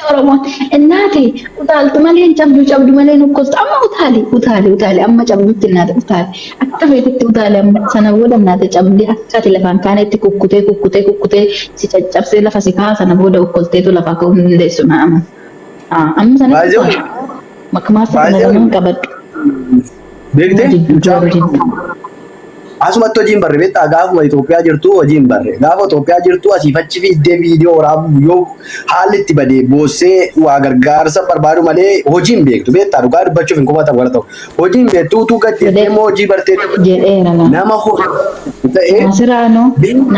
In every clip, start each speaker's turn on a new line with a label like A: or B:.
A: ኦሮሞን እናቴ ኡታልቱ ማሌን ጨብዱ ማሌን ኮስ አማ ኡታሊ አማ ጨብዱት እናቴ ኡታሊ አከፈት ኡታሊ አማ ሰነቦደ እናቴ ጨብዲ አካቲ ለፋን ካኔት ኩኩቴ ሲጨጨብሴ ለፋሲካ ሰነቦደ ኦኮልቴቱ ለፋ ከውን እንደሱና አማ ሰነ makmas ሰነቦን ቀበጥ
B: ቤግቴ Asumatti hojiin barre beektaa gaafuma Itoophiyaa jirtu hojiin barre gaafa Itoophiyaa jirtu asii fachi fiiddee viidiyoo waraabu yoo haalli itti badee boossee waa gargaarsa barbaadu malee hojiin beektu beektaa dhugaa dubbachuuf hin qubata wala ta'u hojiin beektu utuu gaddeettee immoo hojii bartee nama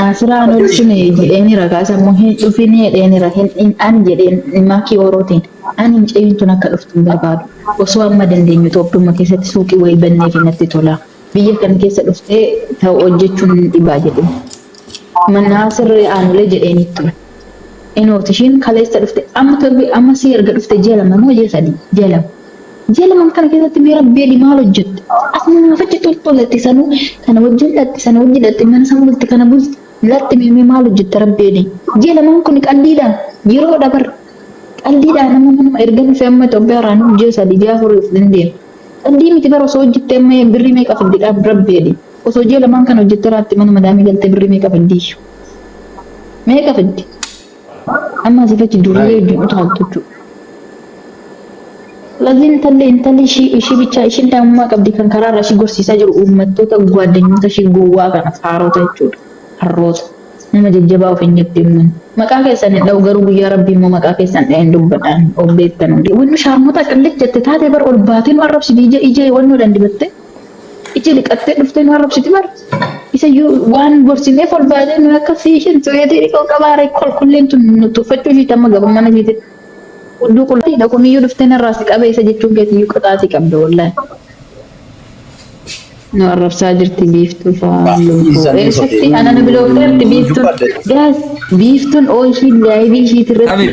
A: Nasiraano suni jedheeni ragaa sammuu hin dhufini jedheeni hin an jedheen makii orootiin an hin ceeyintuun akka dhuftu hin barbaadu osoo amma dandeenyu Itoophiyaa keessatti suuqii wayii bannee fi natti tola. Biyya kan keessa dhuftee ta'u hojjechuun dhibaa jedhu. Manaa sirrii aanulee jedheenii ture. Inooti ishiin kaleessa dhufte amma si erga dhufte jeelama moo jeesadi jeelama. Jeelama kana keessatti mee rabbeedhi maal hojjette? Asuma fachi toltoletti sanuu kana wajjin dhatti mana sana bulti kana bulti latti mee maal hojjette rabbeedhi. Jeelamaan kun qalliidhaan yeroo dabar qalliidhaan nama erga dhufee amma Itoophiyaa irraa nuuf jeesadi jaafuriif dandeema. Andi miti bara osoo hojjettee amma birrii meeqa fiddiidhaaf rabbeedhi. Osoo jeelamaan kana hojjettee raatti mana madaamii galtee birrii meeqa fiddiishu. Meeqa fiddi? Amma asii fachi duree wajjin utaaltu jechuudha. Lazi intalli ishii bichaa ishiin daa'imummaa qabdi kan karaarra ishii gorsiisaa jiru uummattoota gwaaddanyoota ishii gowwaa kana faarota jechuudha. Harroota. Nama jajjabaa of hin jabbeemman. Maqaa keessan hin dha'u garuu guyyaa rabbii immoo maqaa keessan dha'een dubbadhaan of beektan hundi. Wanni shaarmota qalleef jette taatee bar ol baatee nu arrabsiti ija wannoo dandibatte. Ija liqattee dhuftee nu arrabsiti bar. Isa waan gorsineef ol baatee nu akka fiishin soyeetii dhiqoo qabaaree kolkolleen tun nu tuffachuu ishiitti amma gaba mana ishiitti. Hudduu qullaa dhaqumiyyuu dhuftee narraasi qabee isa jechuun keetiyyuu qixaatii qabda wallaahi. No arrabsaa jirti biiftuu faaluu eessatti anana bilookteerti biiftuun gaas biiftuun ooyishii laayivii ishiitirratti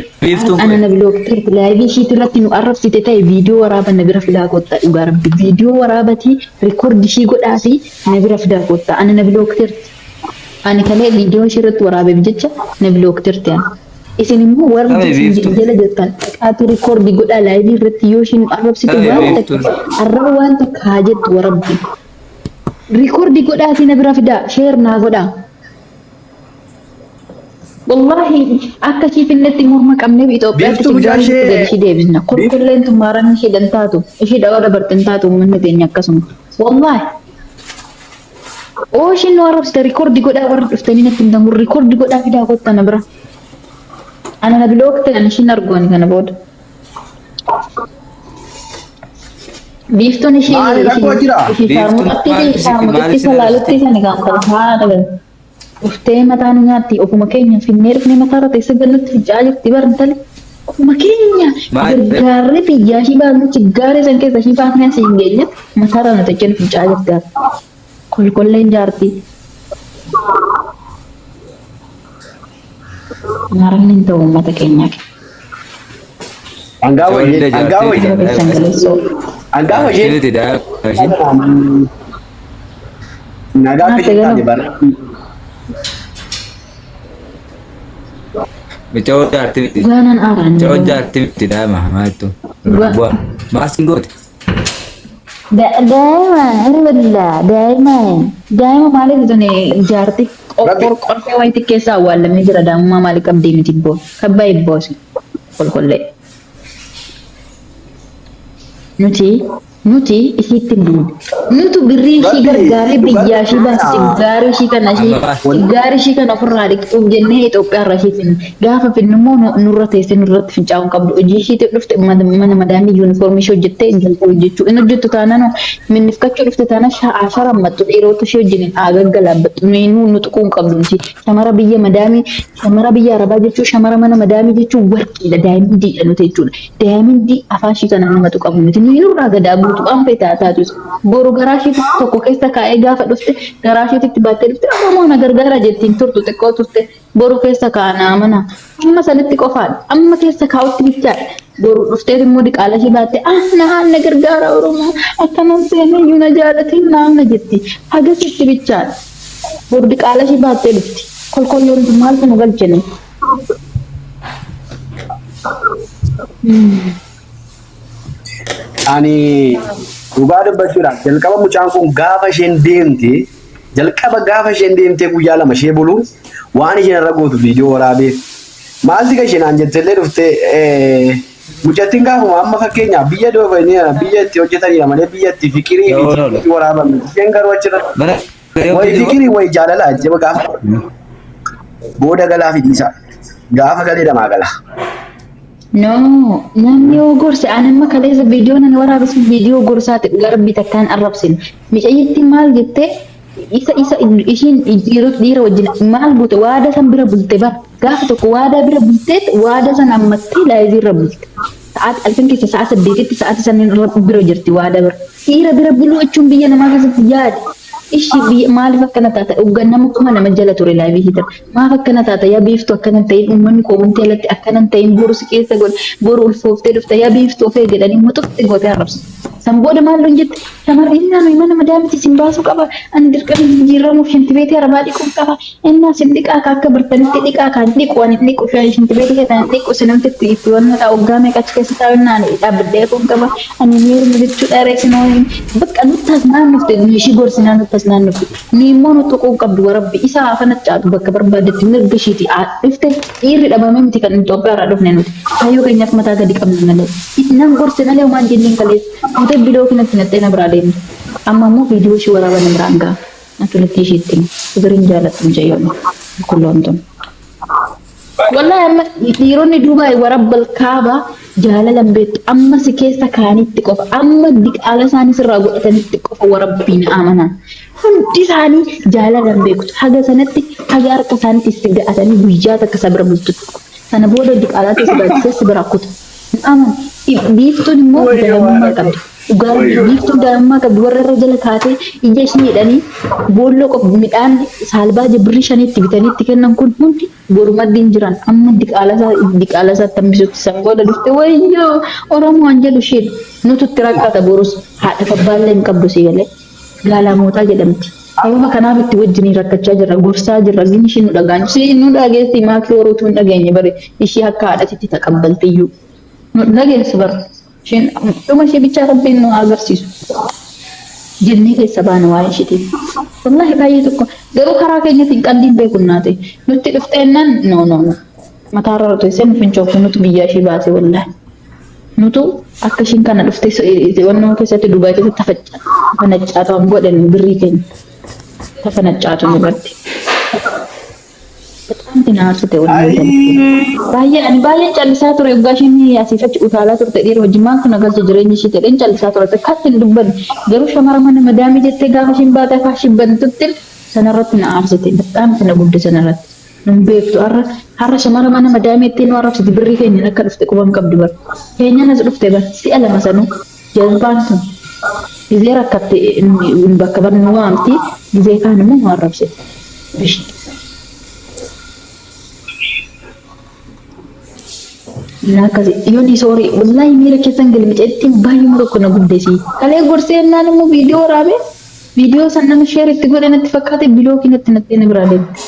A: anana bilookteerti laayivii ishiitirratti nu arrabsite ta'e viidiyoo waraaba na bira fidaa kottaa dhugaa rabbi viidiyoo waraabatii rikoordi ishii godhaati na bira fidaa kottaa anana bilookteerti ani kalee viidiyoo ishiirratti waraabeef jecha na bilookteerti ani isin immoo warri isin jala jettan dhaqaatu rikoordi godhaa laayivii irratti yoo ishiin arrabsite arraba waan takka haa jettu warabbi. Record godha sini berafida share na godha wallahi akka ci finnetti morma qabne Itoophiyaa tti shi deebisna kolkolleen tumaaran shi dantaatu shi dawada bartantaatu manne teenya akkasuma wallahi oo shi no arabs record godha warri dhuftanii natti hindan record godha fida kottana bira ana na blog tan shi nargooni kana booda Biiftuun ishii shaarmuxatti salaalutti sana gaafata haala dagal dhuftee mataan nyaatti ofuma keenya finnee dhufnee mataarra teessa gallutti ficcaa jirti barantale ofuma keenya gargaarri biyyaa ishii baasnu chiggaaree san keessa ishii baasnee asii hin geenye mataarra na tacheen ficcaa jirti kolkolleen jaarti maaraan hin ta'u uummata keenyaaf.
B: Anggawa je
C: tidak
B: naga kita di barat
C: Bicara aktiviti.
A: Ganan aran.
C: Bicara aktiviti dah mah itu. Buat masing got.
A: Daima malik itu nih jarti opor korpe waiti kesa wala mi jira damu malik abdi mi tibbo kabai bos kol nuti isitti nutu birrii shi gargaaree biyyaa shi baasise gaarii shi kana ofirraa dhiqxuuf jennee Itoophiyaa irraa shi finne gaafa finne immoo nurra teessee nurratti fincaa'uun qabdu hojii ishiitti dhufte mana madaamii yuunifoormii ishee hojjettee intalta hojjechuu inni hojjettu taanaan minnifkachuu dhufte taanaan ashara mattu dhiirota ishee wajjiniin agaggalaabbattu nu tuquun qabdu nuti shamara biyya madaamii shamara biyya arabaa jechuu shamara mana madaamii jechuu warqiidha daa'imdiidha nuti jechuudha daa'imdii afaan ishii kana namatu qabu nuti nurraa gadaa buutu ampe taataatu boru garaashi tokko keessa kaa'ee gaafa dhufte garaashiitti baattee dhufte ammoo na gargaara jettiin turtu xiqqoo turte boru keessa kaa'ana mana amma sanitti qofaadha amma keessa kaa'utti bichaadha boru dhuftee immoo diqaala ishee baattee na gargaara oromoo akkanan seenee iyyuu na jaalatiin naamna jetti hagasitti bichaadha boru diqaala ishee baattee dhufti kolkolloon maal kana galchanii
B: Ani dhugaa dubbachuudhaan jalqaba mucaan kun gaafa isheen deemte guyyaa lama ishee buluun waan isheen irra gootu viidiyoo waraabeef maal si gashinaan jettellee dhufte mucattiin gaafuma amma fakkeenyaaf biyya itti hojjetanidha malee biyya itti fikirii fi waraabame isheen garuu achirra wayi fikirii wayi jaalala ajjaba gaafa booda galaa fi dhiisa gaafa galee dhamaa gala.
A: No, namni yoo gorse ani amma kaleessa viidiyoo nan waraabes viidiyoo gorsaati garbi takkaan arrabsin. Micayyittiin maal jettee ishiin dhiira wajjin maal goote waada san bira bulte bar gaafa tokko waada bira bulteet waada san ammattee laayizii irra bulte. Sa'aat alkan keessa sa'a 8tti sa'aati san bira jirti waada bira. Dhiira bira buluu jechuun biyya namaa keessatti yaadi. Ishi maaliif akkana taata uggannama kuma nama jala ture laayivii hitan maaf akkana taata yaa biiftu akkana ta'in uummanni koomantii alatti akkana ta'in boru si keessa godhe boru ulfooftee dhufta yaa biiftu ofee jedhanii mututti gootee arrabsu. San booda maalloon jette shamarreen naannoo mana madaamiti sin baasuu qaba ani dirqama jijjiiramuuf shinti beetii arbaa dhiquun qaba innaa sin dhiqaa akka bartanitti dhiqaa kan dhiqu ani dhiqu shinti beetii keessan dhiqu sinamti itti wanna ta'a waggaa meeqachi keessa taa'unnaan dhaabbadee kun qaba ani miiruma jechuu dheereessinoo bakka nuttaas naannofte ishii gorsinaa nuttaas naannofte ni immoo nutti quun qabdu warabbi isaa afana caatu bakka barbaadetti mirga ishiiti dhufte dhiirri dhabame miti kan Itoophiyaa irraa dhufne nuti hayyoo keenyaaf mataa gadi qabna malee nan gorse malee waan jenniin kaleessa biloo kinatti nattee na biraa deemte amma immoo viidiyoo ishii waraaban biraan ga'a akkamitti ishiitti sibiriin jaallattu mucayyoon kulloomtun wallahi amma dhiironni Duubaay warabbal kaaba jaalalan beektu amma si keessa kaanitti qofa amma diqaala isaanii sirraa godhatanitti qofa warabbiin amanaa hundi isaanii jaalalan beektu haga sanatti haga harka isaaniitti si ga'atanii guyyaa takka sabira bultutti sana booda diqaalaatti si baachisee si bira kutu aman biiftuun immoo daa'imummaa qabdi. Ugaarri biiftuu daa'imummaa qabdi warra irra jala kaatee ija ishee hidhanii boolloo qofa midhaan saalbaa birrii 5 bitanii itti kennan kun hundi borumaddiin jiran amma diqaala isaa tambisutti san booda dhufte wayyoo Oromoon jedhu isheen nututti rakkata borus haadha kabbaallee hin qabdu si galee gaalaamotaa jedhamti. Sababa kanaaf itti wajjinii rakkachaa jirra gorsaa jirra gini isheen nu dhagaan si nu dhageessi maakii horuutu hin dhageenye bare ishee akka haadhatitti taqabbaltiyyuu nu dhageessi bara. Shin dhuma ishee bichaa rabbiin nu agarsiisu. Jennee keessa baana waa'ee isheetiin. Wallahi baay'ee tokko garuu karaa keenyatiin qalbiin beekun naate nutti dhufteennaan no. Mataarra rote sen fincooftu nutu biyya ishee baase wallahi. Nutu akka ishiin kana dhufte wannoo keessatti Duubaay keessatti tafanaccaatu an godhan birrii keenya. Tafanaccaatu nurratti. Bexaan tinaarsite wallahi. Baay'ee callisaa ture waggaa isheen asiifachi utaalaa turte dhiira wajjin maal kun agarsiisa jireenya ishee ta'een callisaa ture akkas hin dubbanne garuu shamara mana madaamii jettee gaafa isheen baatee akka isheen bantutti sanarratti na aarsite bexaan sana gudde sanarratti nun beektu har'a shamara mana madaamii jettee nu arrabsite birrii keenya akka dhufte quban qabdu bar keenya nas dhufte bar si'a lama sanuu jalbaan sun gizee rakkatte bakka bar nu waamti gizee kaan immoo nu arrabsite. Nakasi yoni sorry wallahi mira keessan galmicetti baay'ee tokko na guddeesi kalee gorsee naan immoo viidiyoo raabe viidiyoo san nama share itti godhanatti fakkaate biloo kinatti natti na biraa deemte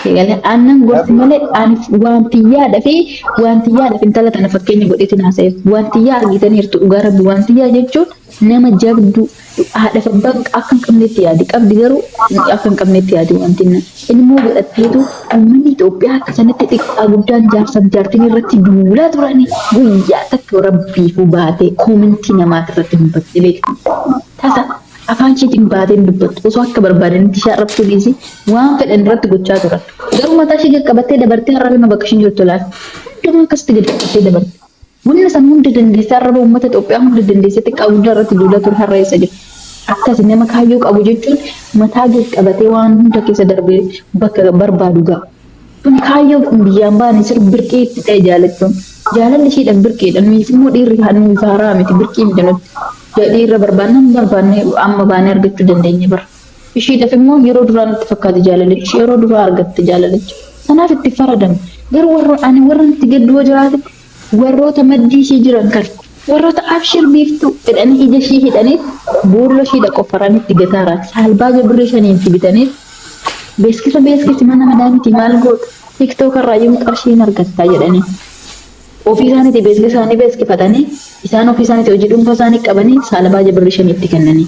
A: eegale aannan gorsi malee ani wanti yaada intala tana fakkeenya godheetiin haasa'e wanti yaa argitaniirtu dhugaa rabbi wanti yaa jechuun nama jabdu haadha fabbaan akka hin qabnetti yaadi qabdi garuu akka hin qabnetti yaadi wanti ilmoo godhatteetu uummanni Itoophiyaa akka sanatti xiqqaa guddaan jaarsan jaartiin irratti duulaa turanii guyyaa takka rabbiif baatee koomentii namaati irratti dubbatte beektu. Tasa afaan isheetiin baatee dubbattu osoo akka barbaadanitti ishee arrabsuu dhiisi waan fedhan irratti gochaa turan. Garuu mataa ishee qabattee dabartee har'a nama bakka isheen jirtu laata. Hundumaa akkasitti gadi qabattee dabarte. Bunni san hundi dandeessee arraba uummata Itoophiyaa hundi dandeessee xiqqaa guddaa irratti duulaa ture har'a eessa jira. Akkas nama kaayyoo qabu jechuun mataa gadi qabatee waan hunda keessa darbee bakka barbaadu ga'a. Kun kaayyoo biyyaan baane sirbi birqee itti ta'e jaalattuun jaalalli isheedhaan birqeedha nuyi immoo dhiirri nuyi faaraa miti birqee miti nuti dhiirra barbaanne amma baanee argachuu dandeenya bara. Isheedhaaf immoo yeroo duraa nutti fakkaate jaalalichi yeroo duraa argatte jaalalichi sanaaf itti faradame garuu warra itti gadduu jiraate warroota maddii ishee jiran kan warroota abshir biiftuu jedhanii ija ishee hidhanii boolla isheedha qoffaranii itti gataaraan saalbaa birrii 5 bitanii beeskisa mana madaamiti maal goota tiktook irraa yoo qarshiin argattaa jedhanii ofii isaaniitii beeksisa isaanii beeksifatanii isaan ofii isaaniitii hojii dhuunfaa isaanii qabanii saalabaa birrii 5 itti kennanii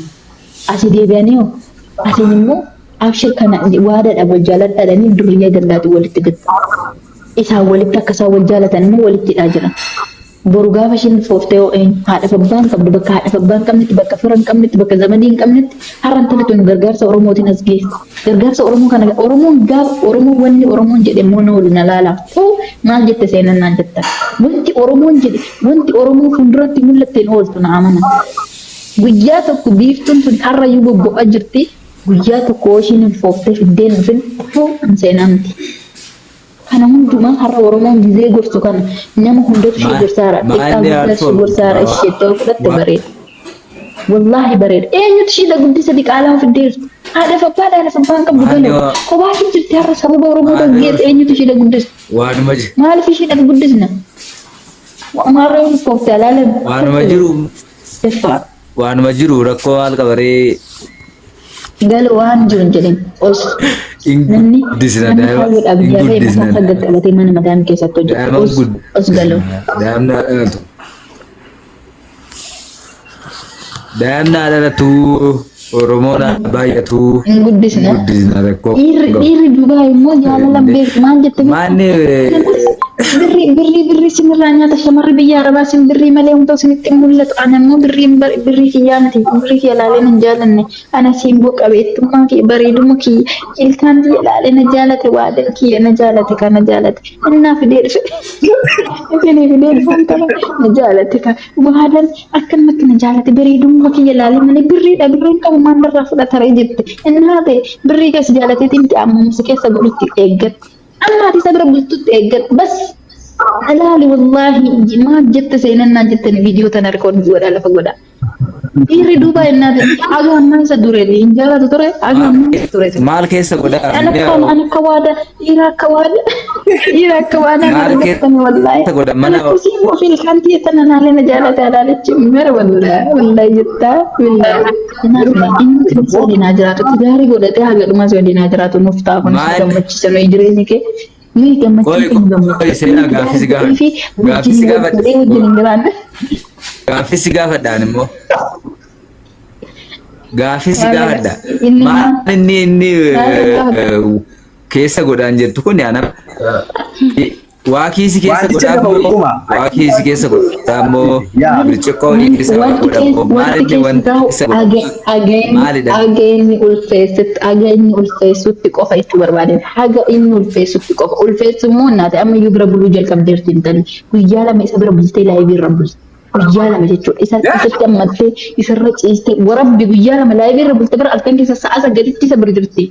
A: asii deebi'anii asiin immoo abshir kana waadaadha wal jaaladhaadhanii durriyaa gallaatu walitti gad isaan walitti akka isaan wal jaalatan immoo walittidhaa jiran. Boru gaafa ishiin fooftee haadha abbaan qabdu bakka haadha abbaan qabnetti bakka fira hin qabnetti bakka zamadii hin qabnetti har'aan talatun gargaarsa Oromootiin as geesse. Gargaarsa Oromoo kana Oromoon gaafa Oromoo wanni Oromoon jedhe immoo na waliin alaala. Maal jette seenan naan jetta. Wanti Oromoon jedhe wanti Oromoo fuulduratti mul'atteen ooltu na amana. Guyyaa tokko biiftuun sun har'ayyuu bobbo'aa jirti. Guyyaa tokko ishiin hin fooftee fiddeen dhufin seenaa miti. Kana hundumaa har'a Oromoon gizee gorsu kana nama hundatu ishee gorsaara. Xiqqaa guddaa ishee gorsaara ishee ta'uu fudhatte bareeda. Wallaahi bareeda. Eenyutu ishee guddisa diqaalaa fiddeertu. Haadha abbaan qabdu galu. Kophaatti jirti har'a sababa Oromoo dhaggeessa eenyutu ishee guddisa.
C: Waanuma jiru.
A: Maaliif ishee guddisna? Har'a yoo koofte alaalan.
C: Waanuma jiru rakkoo maal qabaree.
A: Galu waan jiru jedhin os. Namni mataa qabatee mana madaan keessatti hojjetu os galu.
C: Daa'imna dhalatu Oromoodhaan baay'atu.
A: Hin guddisna. Dhiirri Dubaay immoo jaalala beeku maal jette birrii sinirraa nyaata shamarri biyya Arabaa sin birrii malee humna isinitti mul'atu ana immoo birrii kiyyaa miti birrii kiyya ilaaleen hin jaalanne ana siin qabeettummaa kiyya bareeduma kiyya ilkaan kiyya ilaaleen na jaalate waadan kiyya na jaalate kana jaalate innaa fidee dhufe na jaalate kan waadan akkanumatti na jaalate bareedummaa kiyya ilaalee malee birriidha birriin qabu maandarraa fudhataree jette innaa ta'e birrii keessa jaalateetiin miti ammuumsi keessa godhutti eeggatte. أنا هذه سبب بلتوت إيجاد بس حلالي والله ما جت سيننا جت الفيديو تناركون جودا لا فجودا إيه دوبا النادي أجوا الناس دوري إن جالا دوري أجوا الناس دوري
C: مال كيس جودا
A: أنا كوادا إيرا كوادا
C: مال كيس
A: والله
C: جودا منا
A: كسي مو في الكانتي تنا نالنا جالا جالا لتشمر والله جتا والله إن تنسى ناجرات تجاري جودا تهاجر ما زودي ناجرات مفتاح ونسمع مشينا يجري كي Ni gammachuun hin gammachuun.
C: Gaaffisi gaafadhaan immoo. Gaaffisi gaafadha. Maal inni keessa godhaan jettu kun yaana. Waa kiisi keessa godhaan waa kiisi keessa godhaan immoo birciqoo keessa godhaan maal inni wanti keessa godhaan
A: haga inni ulfeessutti qofa itti barbaadan haga inni ulfeessutti qofa ulfeessu immoo naate amma iyyuu bira buluu jalqabdeerti intali guyyaa lama isa bira bultee laayivii irra bulte guyyaa lama jechuudha isa isatti ammattee isarra ciiste warabbi guyyaa lama laayivii irra bulte bira halkan keessa sa'a sagalitti isa bira jirti.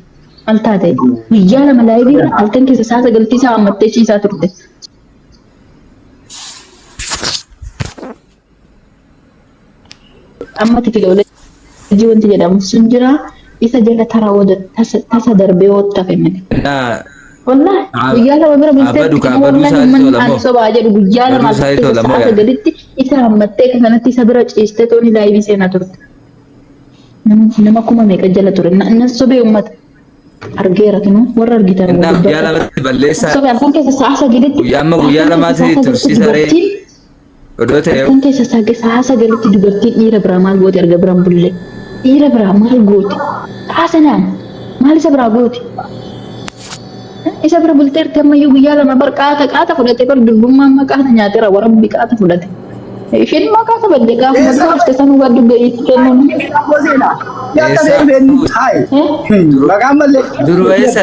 A: Altaate guyyaa lama laayivii irra halkan keessa sa'a sagalitti isa ammattee ciisaa turte. Amma tikiloolee wanti jedhamu sun jira isa jala taraa tasa darbee woottafe miti. Wallahi guyyaa lama bira bultee sobaa jedhu guyyaa lama sa'a sagalitti isa hammattee kanatti isa bira ciistee tooni laayivii seenaa turte. Nama kuma meeqa jala ture na sobee uummata. Argeera kinu warra argitan
C: guyyaa lamatti balleessaa
A: sobee halkan keessa sa'a sagalitti
C: guyyaa lamaatti tursiisa ree odoo ta'e
A: halkan keessa sa'a sagalitti dubartiin dhiira biraa maal gooti arga biraan bulle dhiira biraa maal gooti haasanaan maal isa biraa gooti isa bira bulteerti ammayyuu guyyaa lama bar qaata fudhate bar durbummaa amma qaata nyaateera warabbi qaata fudhate isheen immoo qaata badde gaafa madda hafte sanuu gaddu ga'ii kennuun
C: durba eessa